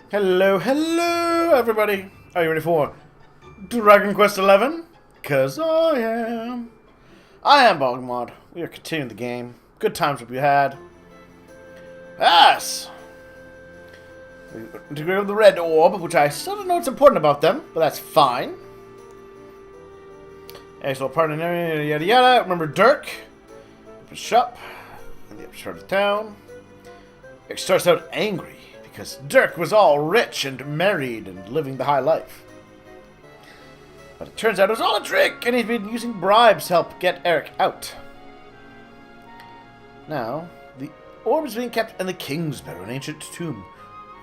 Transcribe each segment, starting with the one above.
Hello, hello, everybody. Are you ready for Dragon Quest XI? Cause I am. I am BogMod. We are continuing the game. Good times will be had. Yes! We integrated the red orb, which I still don't know what's important about them, but that's fine. Excellent partner, yada yada. Remember Dirk? Shop. In the upper part of the town. It starts out angry because Dirk was all rich and married and living the high life. But it turns out it was all a trick, and he'd been using bribes to help get Eric out. Now, the orb is being kept in the Kingsbarrow, an ancient tomb,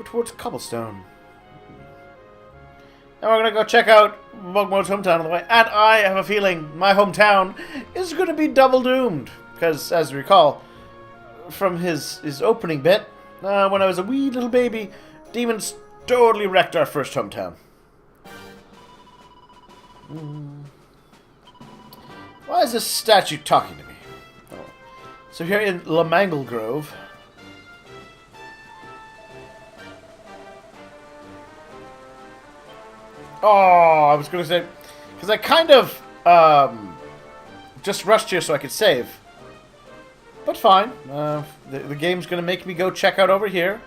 towards Cobblestone. Now we're going to go check out BogMod's hometown on the way, and I have a feeling my hometown is going to be double doomed, because, as you recall, from his opening bit, when I was a wee little baby, demons totally wrecked our first hometown. Why is this statue talking to me? Oh. So here in Lamangle Grove. Oh, I was going to say, because I kind of just rushed here so I could save. But fine. The game's going to make me go check out over here.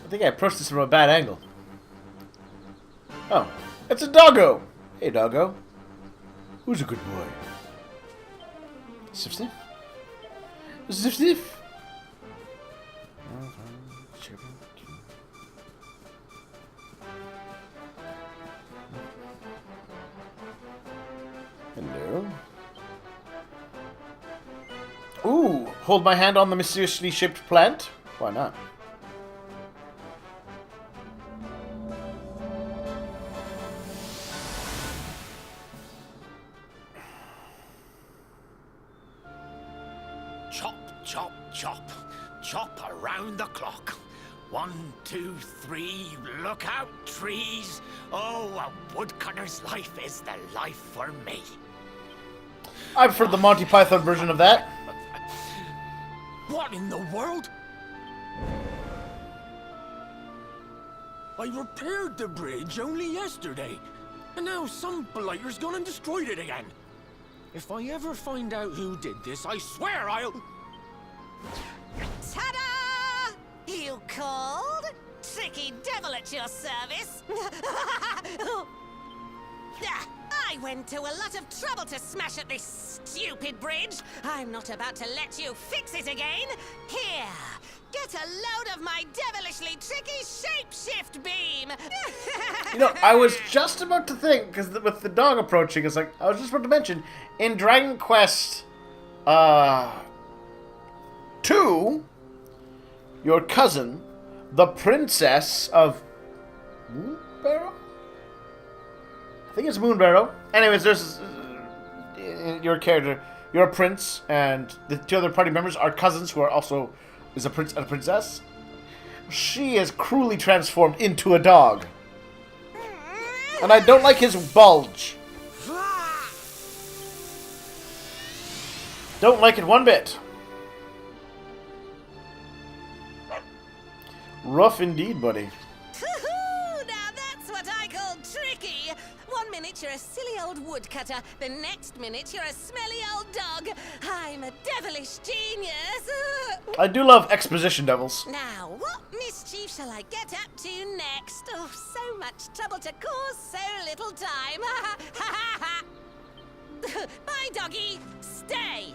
I think I approached this from a bad angle. Oh, it's a doggo. Hey, doggo. Who's a good boy? Sniff sniff? Sniff sniff? Hello. Ooh, hold my hand on the mysteriously shaped plant? Why not? Chop, chop, chop. Chop around the clock. 1, 2, 3, look out, trees. Oh, a woodcutter's life is the life for me. I prefer the Monty Python version of that. What in the world? I repaired the bridge only yesterday, and now some blighter's gone and destroyed it again. If I ever find out who did this, I swear I'll... Ta-da! You called? Tricky devil at your service. I went to a lot of trouble to smash at this stupid bridge. I'm not about to let you fix it again. Here, get a load of my devilishly tricky shapeshift beam. You know, I was just about to think, because with the dog approaching, it's like, I was just about to mention, in Dragon Quest 2, your cousin, the princess of Moonbarrow? I think it's Moonbarrow. Anyways, there's your character. You're a prince, and the two other party members are cousins who are also is a prince and a princess. She is cruelly transformed into a dog. And I don't like his bulge. Don't like it one bit. Rough indeed, buddy. Now that's what I call tricky. 1 minute you're a silly old woodcutter, the next minute you're a smelly old dog. I'm a devilish genius. I do love exposition devils. Now, what mischief shall I get up to next? Oh, so much trouble to cause so little time. Bye, doggy. Stay.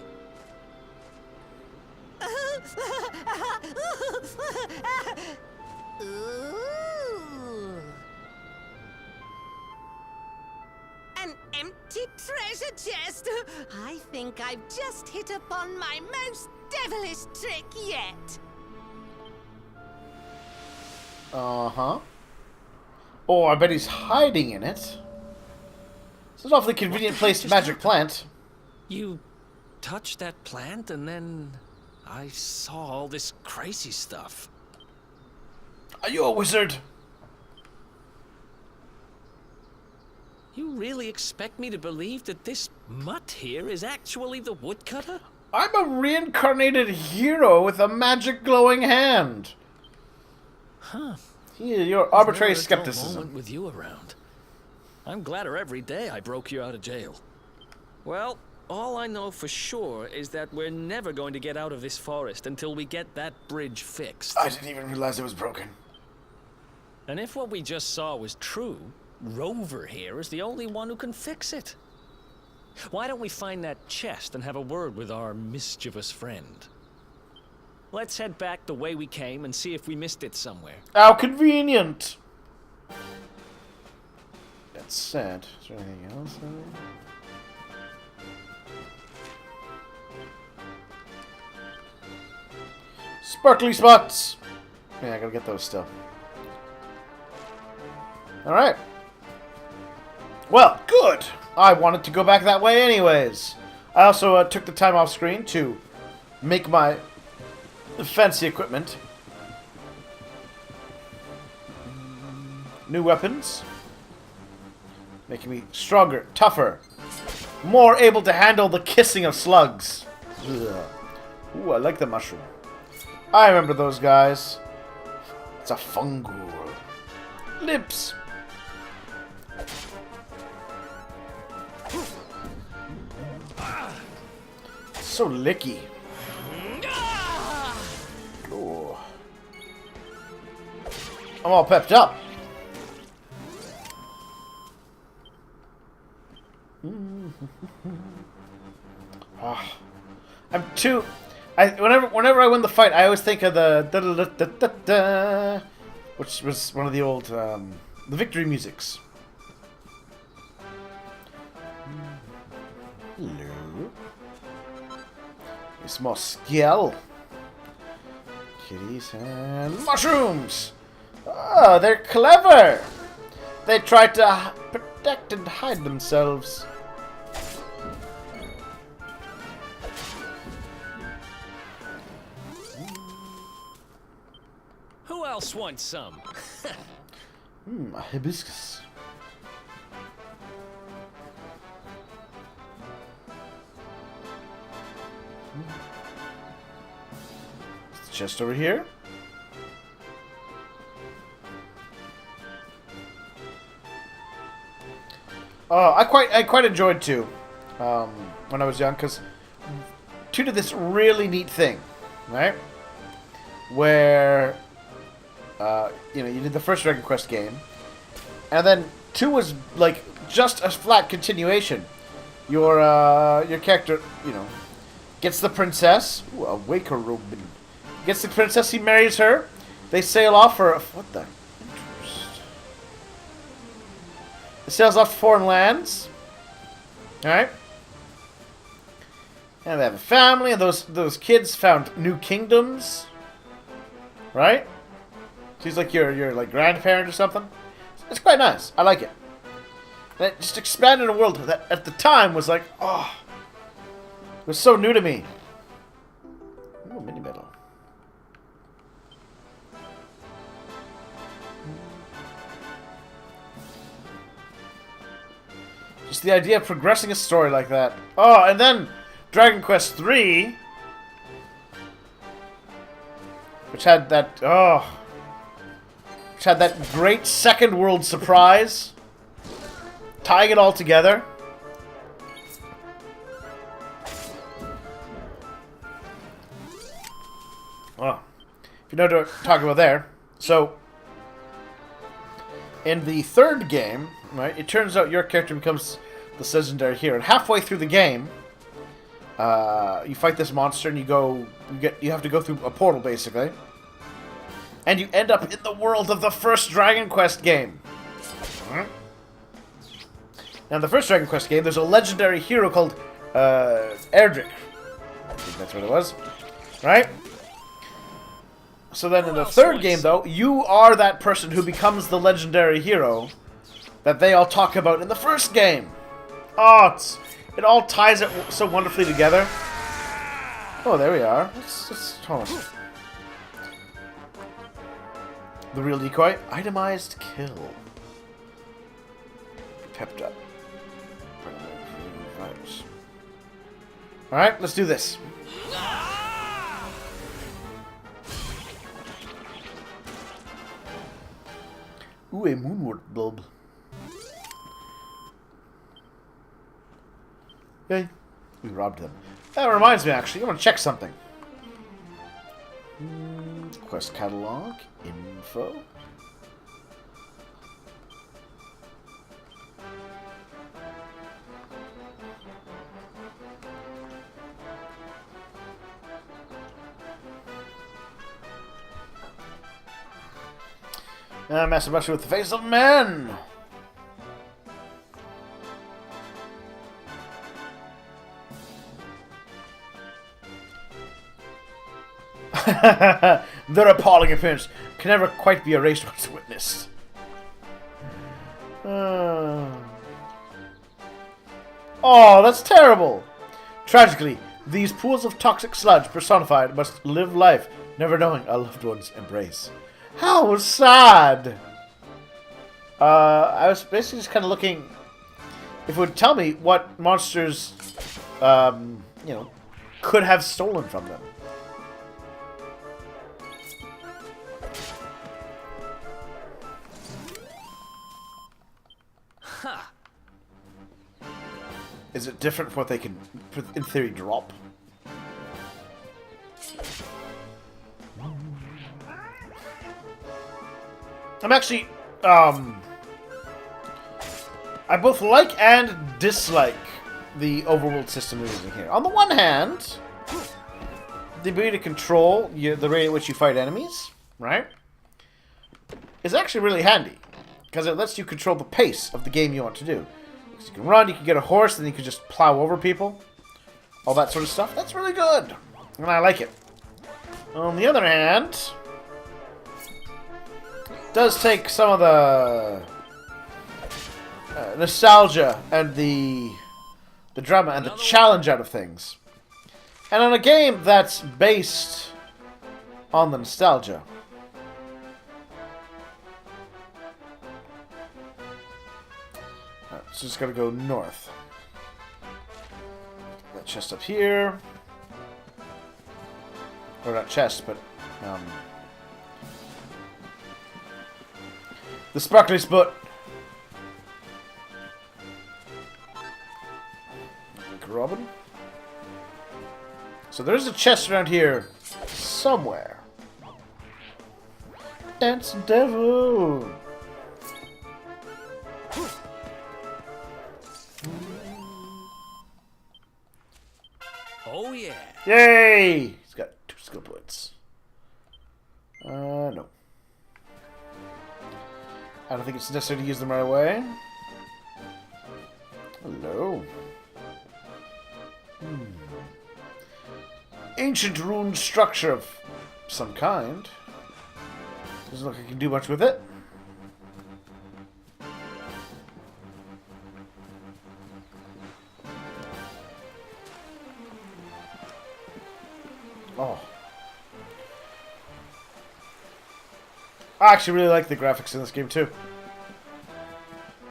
Ooh. An empty treasure chest. I think I've just hit upon my most devilish trick yet. Uh-huh. Oh, I bet he's hiding in it. It's an awfully convenient placed magic plant. You touched that plant and then I saw all this crazy stuff. Are you a wizard? You really expect me to believe that this mutt here is actually the woodcutter? I'm a reincarnated hero with a magic glowing hand. Huh. Your arbitrary Never a dull skepticism. moment with you around. I'm gladder every day I broke you out of jail. Well, all I know for sure is that we're never going to get out of this forest until we get that bridge fixed. I didn't even realize it was broken. And if what we just saw was true, Rover here is the only one who can fix it. Why don't we find that chest and have a word with our mischievous friend? Let's head back the way we came and see if we missed it somewhere. How convenient! That's sad. Is there anything else? Sparkly spots! Yeah, I gotta get those still. Alright. Well, good! I wanted to go back that way anyways. I also took the time off screen to make my fancy equipment. New weapons. Making me stronger, tougher, more able to handle the kissing of slugs. Ugh. Ooh, I like the mushroom. I remember those guys. It's a fungal. Lips. So licky. Ooh. I'm all pepped up. Oh, I'm too. Whenever I win the fight, I always think of the da da da da da, which was one of the old the victory musics. Hello. It's more skill. Kitties and mushrooms. Oh, they're clever. They try to protect and hide themselves. Who else wants some? A hibiscus. Is the chest over here? Oh, I quite enjoyed 2 when I was young, because 2 did this really neat thing, right? Where you did the first Dragon Quest game, and then 2 was like just a flat continuation. Your character, gets the princess. Ooh, a Waker Robin. Gets the princess. He marries her. They sail off for what the interest? It sails off to foreign lands. All right. And they have a family, and those kids found new kingdoms. Right? She's like your like grandparent or something. It's quite nice. I like it. And it just expanded a world that at the time was like, oh, it was so new to me. Ooh, mini medal. Just the idea of progressing a story like that. Oh, and then Dragon Quest III, which had that great second world surprise, tying it all together. Oh, if you know what I'm talking about there. So, in the third game, right, it turns out your character becomes this legendary hero. And halfway through the game, you fight this monster, and you have to go through a portal, basically. And you end up in the world of the first Dragon Quest game. Now, in the first Dragon Quest game, there's a legendary hero called Erdrick. I think that's what it was. Right? So then in the third game, though, you are that person who becomes the legendary hero that they all talk about in the first game. Oh, it all ties it so wonderfully together. Oh, there we are. Hold on. The real decoy. Itemized kill. Pepped up. Alright, let's do this. Ooh, a moonwort bulb. Yay. We robbed them. That reminds me, actually. I want to check something. Quest catalog. Info. Masturbation with the face of men. Their appalling appearance can never quite be erased once witnessed. Oh, that's terrible. Tragically, these pools of toxic sludge personified must live life, never knowing a loved one's embrace. How sad! I was basically just kind of looking if it would tell me what monsters, you know, could have stolen from them. Huh. Is it different from what they can, in theory, drop? I'm actually, I both like and dislike the overworld system we're using here. On the one hand, the ability to control the rate at which you fight enemies, right, is actually really handy. Because it lets you control the pace of the game you want to do. Because you can run, you can get a horse, then you can just plow over people. All that sort of stuff. That's really good. And I like it. On the other hand, does take some of the nostalgia and the drama and the challenge out of things. And on a game that's based on the nostalgia. Alright, so just gotta go north. That chest up here. Or not chest, but the sparkly spot. Robin. So there's a chest around here somewhere. Dancing devil. Oh yeah. Yay! He's got 2 skill points. No. I don't think it's necessary to use them right away. Hello. Ancient rune structure of some kind. Doesn't look like I can do much with it. Oh. I actually really like the graphics in this game too.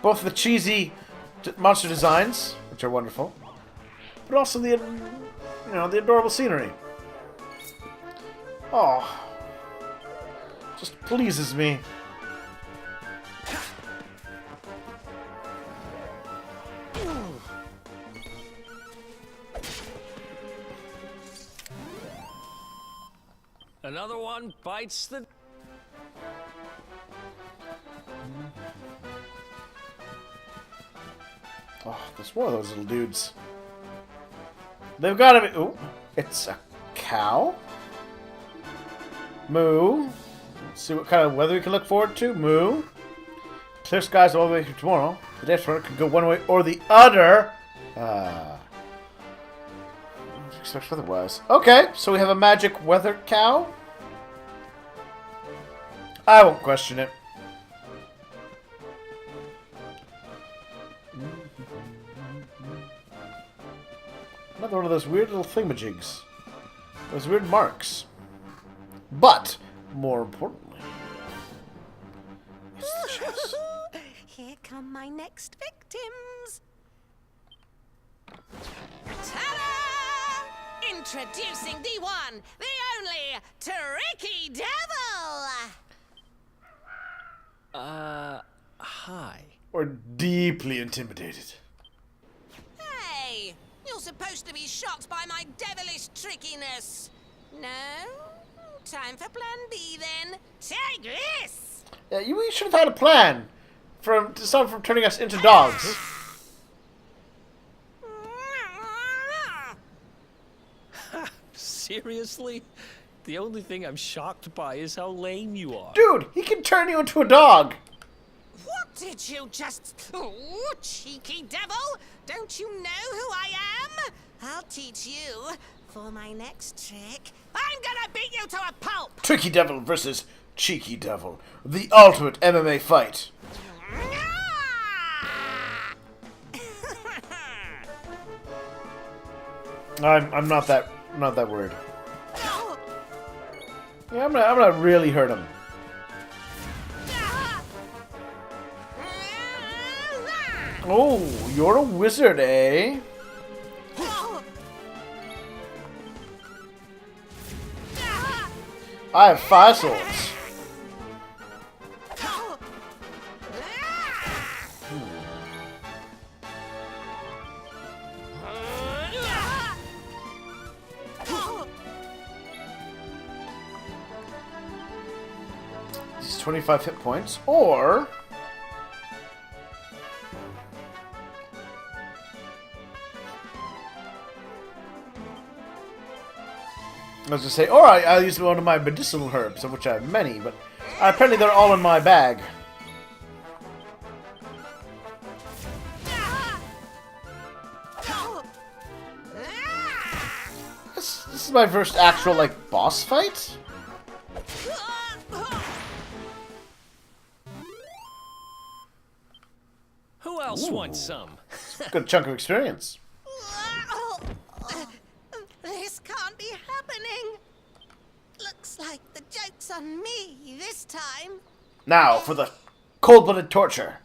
Both the cheesy monster designs, which are wonderful, but also the, you know, the adorable scenery. Oh, just pleases me. Another one bites the... Oh, there's more of those little dudes. They've got to be... Ooh, it's a cow. Moo. Let's see what kind of weather we can look forward to. Moo. Clear skies all the way through tomorrow. The day tomorrow could go one way or the other. Expect otherwise. Okay, so we have a magic weather cow. I won't question it. Another one of those weird little thingamajigs. Those weird marks. But, more importantly, it's the chest. Here come my next victims. Ta-da! Introducing the one, the only, Tricky Devil! Hi. Or deeply intimidated. Hey, you're supposed to be shocked by my devilish trickiness. No? Time for plan B then. Take this! We should have had a plan to stop from turning us into dogs. Seriously? The only thing I'm shocked by is how lame you are. Dude, he can turn you into a dog. What did you just... Oh, cheeky devil! Don't you know who I am? I'll teach you. For my next trick, I'm gonna beat you to a pulp! Tricky Devil versus Cheeky Devil. The ultimate MMA fight. I'm not that worried. Yeah, I'm gonna really hurt him. Oh, you're a wizard, eh? I have 5 swords. These 25 hit points, or I was gonna say, or I'll use one of my medicinal herbs, of which I have many, but apparently they're all in my bag. This is my first actual, like, boss fight? Who else wants some? Good chunk of experience. This can't be happening. Looks like the joke's on me this time. Now for the cold-blooded torture.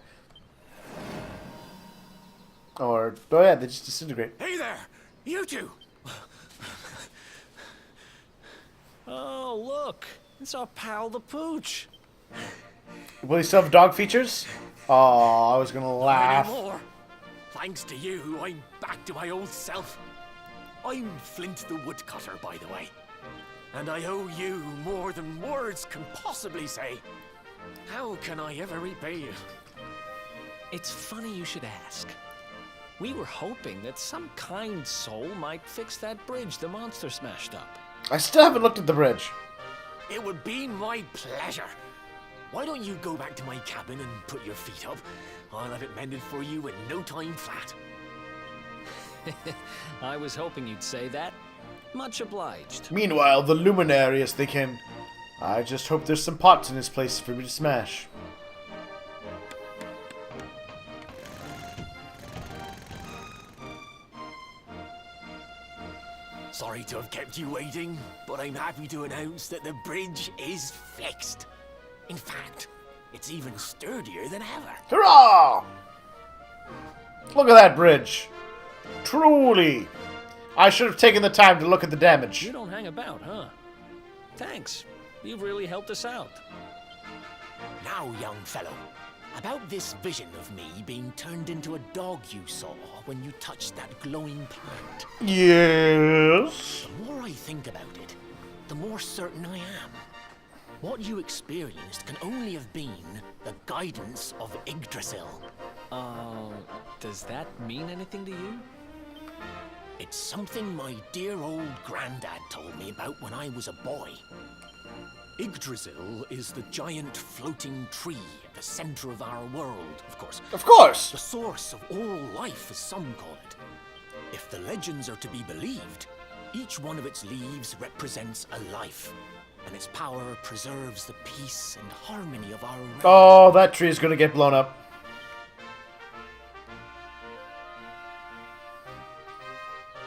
Or, oh yeah, they just disintegrate. Hey there, you two. Oh, look. It's our pal the Pooch. Will he still have dog features? Oh, I was gonna laugh. Anymore. Thanks to you, I'm back to my old self. I'm Flint the Woodcutter, by the way. And I owe you more than words can possibly say. How can I ever repay you? It's funny you should ask. We were hoping that some kind soul might fix that bridge the monster smashed up. I still haven't looked at the bridge. It would be my pleasure. Why don't you go back to my cabin and put your feet up? I'll have it mended for you in no time flat. I was hoping you'd say that. Much obliged. Meanwhile, the luminary is thinking, I just hope there's some pots in this place for me to smash. Sorry to have kept you waiting, but I'm happy to announce that the bridge is fixed. In fact, it's even sturdier than ever. Hurrah! Look at that bridge. Truly. I should have taken the time to look at the damage. You don't hang about, huh? Thanks. You've really helped us out. Now, young fellow, about this vision of me being turned into a dog you saw when you touched that glowing plant. Yes? The more I think about it, the more certain I am. What you experienced can only have been the guidance of Yggdrasil. Does that mean anything to you? It's something my dear old granddad told me about when I was a boy. Yggdrasil is the giant floating tree at the center of our world, of course. Of course! The source of all life, as some call it. If the legends are to be believed, each one of its leaves represents a life, and its power preserves the peace and harmony of our realm. Oh, that tree is gonna get blown up.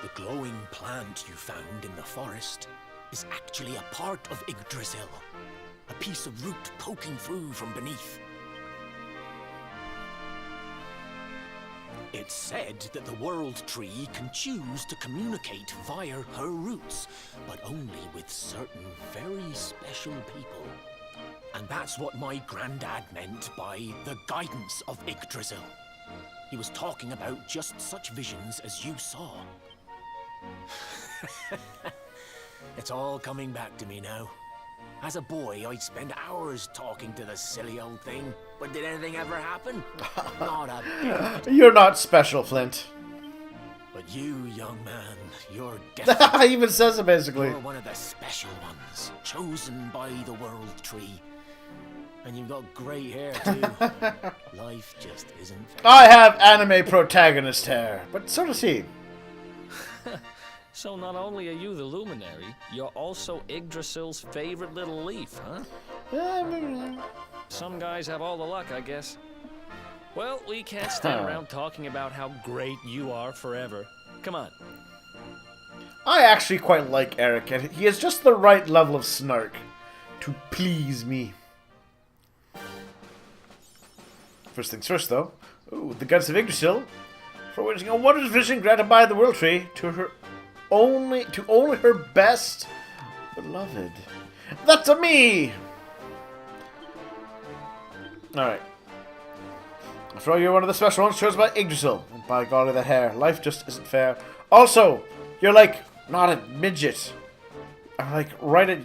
The glowing plant you found in the forest is actually a part of Yggdrasil, a piece of root poking through from beneath. It's said that the World Tree can choose to communicate via her roots, but only with certain very special people. And that's what my granddad meant by the guidance of Yggdrasil. He was talking about just such visions as you saw. It's all coming back to me now. As a boy, I'd spend hours talking to the silly old thing. But did anything ever happen? Not a bit. You're not special, Flint. But you, young man, you're definitely... He even says it, basically. You're one of the special ones, chosen by the World Tree. And you've got grey hair, too. Life just isn't fair. I have anime protagonist hair, but so does he. So not only are you the luminary, you're also Yggdrasil's favorite little leaf, huh? Some guys have all the luck, I guess. Well, we can't stand around talking about how great you are forever. Come on. I actually quite like Eric, and he has just the right level of snark to please me. First things first, though. Ooh, the goddess of Yggdrasil, for witnessing a wondrous vision granted by the World Tree to only her best beloved. That's a me! Alright. After all, you're one of the special ones chosen by Yggdrasil. And by golly, that hair. Life just isn't fair. Also, you're like, not a midget. I'm like, right at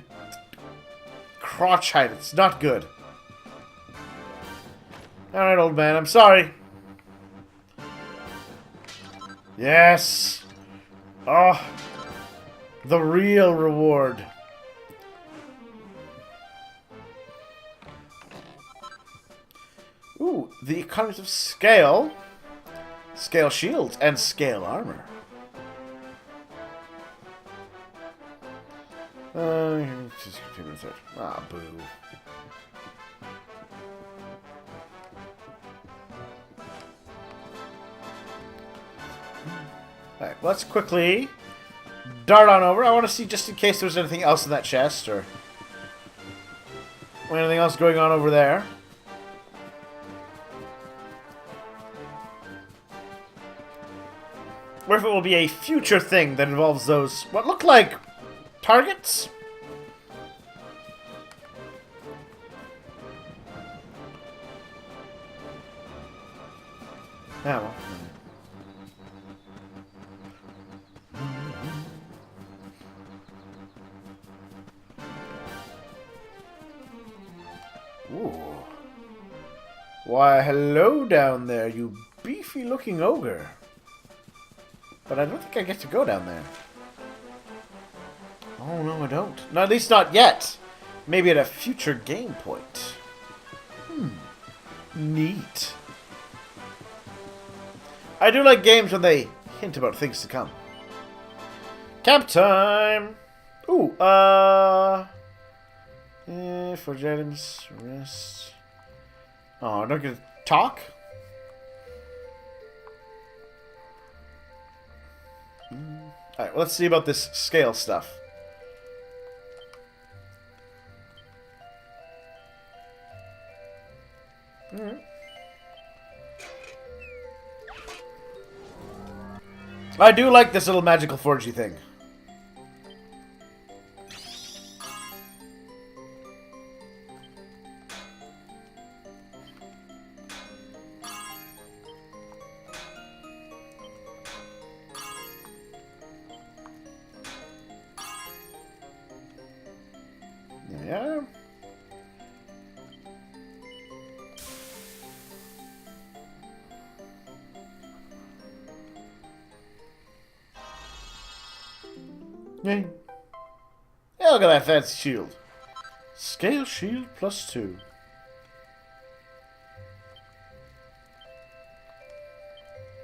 crotch height. It's not good. Alright, old man, I'm sorry. Yes. Oh, the real reward. Ooh, the economies of scale. Scale shields and scale armor. Ah, boo. Alright, let's quickly dart on over. I want to see just in case there's anything else in that chest or anything else going on over there. Or if it will be a future thing that involves those, what look like targets? Yeah, well. Ooh. Why, hello down there, you beefy-looking ogre. But I don't think I get to go down there. Oh, no, I don't. No, at least not yet. Maybe at a future game point. Neat. I do like games when they hint about things to come. Camp time! Ooh, forge items, rest. Oh, I don't get to talk? Alright, well, let's see about this scale stuff. I do like this little magical forgey thing. Yeah. Yay. Yeah, look at that fancy shield. Scale shield +2.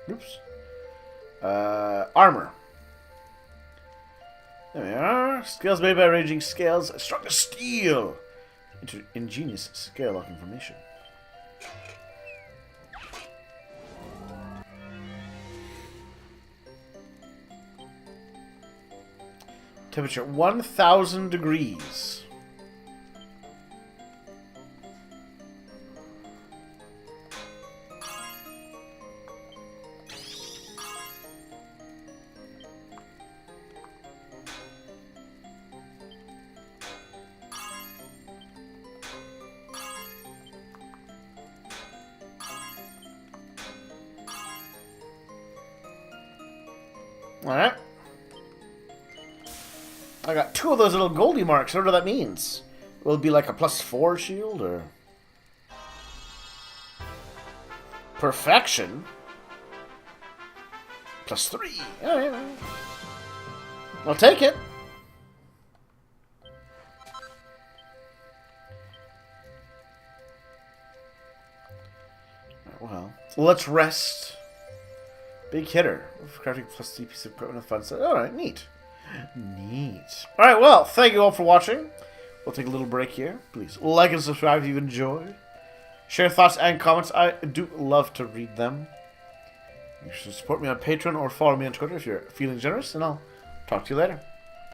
Oops. Armor. There we are. Scales made by arranging scales strong as steel. Ingenious scale lock information. Temperature 1,000 degrees. Alright. I got 2 of those little goldie marks. I wonder what that means. Will it be like a +4 shield, or... Perfection? +3. Alright. I'll take it. Well, let's rest. Big hitter. Crafting +3 piece of equipment of fun stuff. Alright, neat. Neat. Alright, well, thank you all for watching. We'll take a little break here. Please like and subscribe if you enjoyed. Share thoughts and comments. I do love to read them. You should support me on Patreon or follow me on Twitter if you're feeling generous, and I'll talk to you later.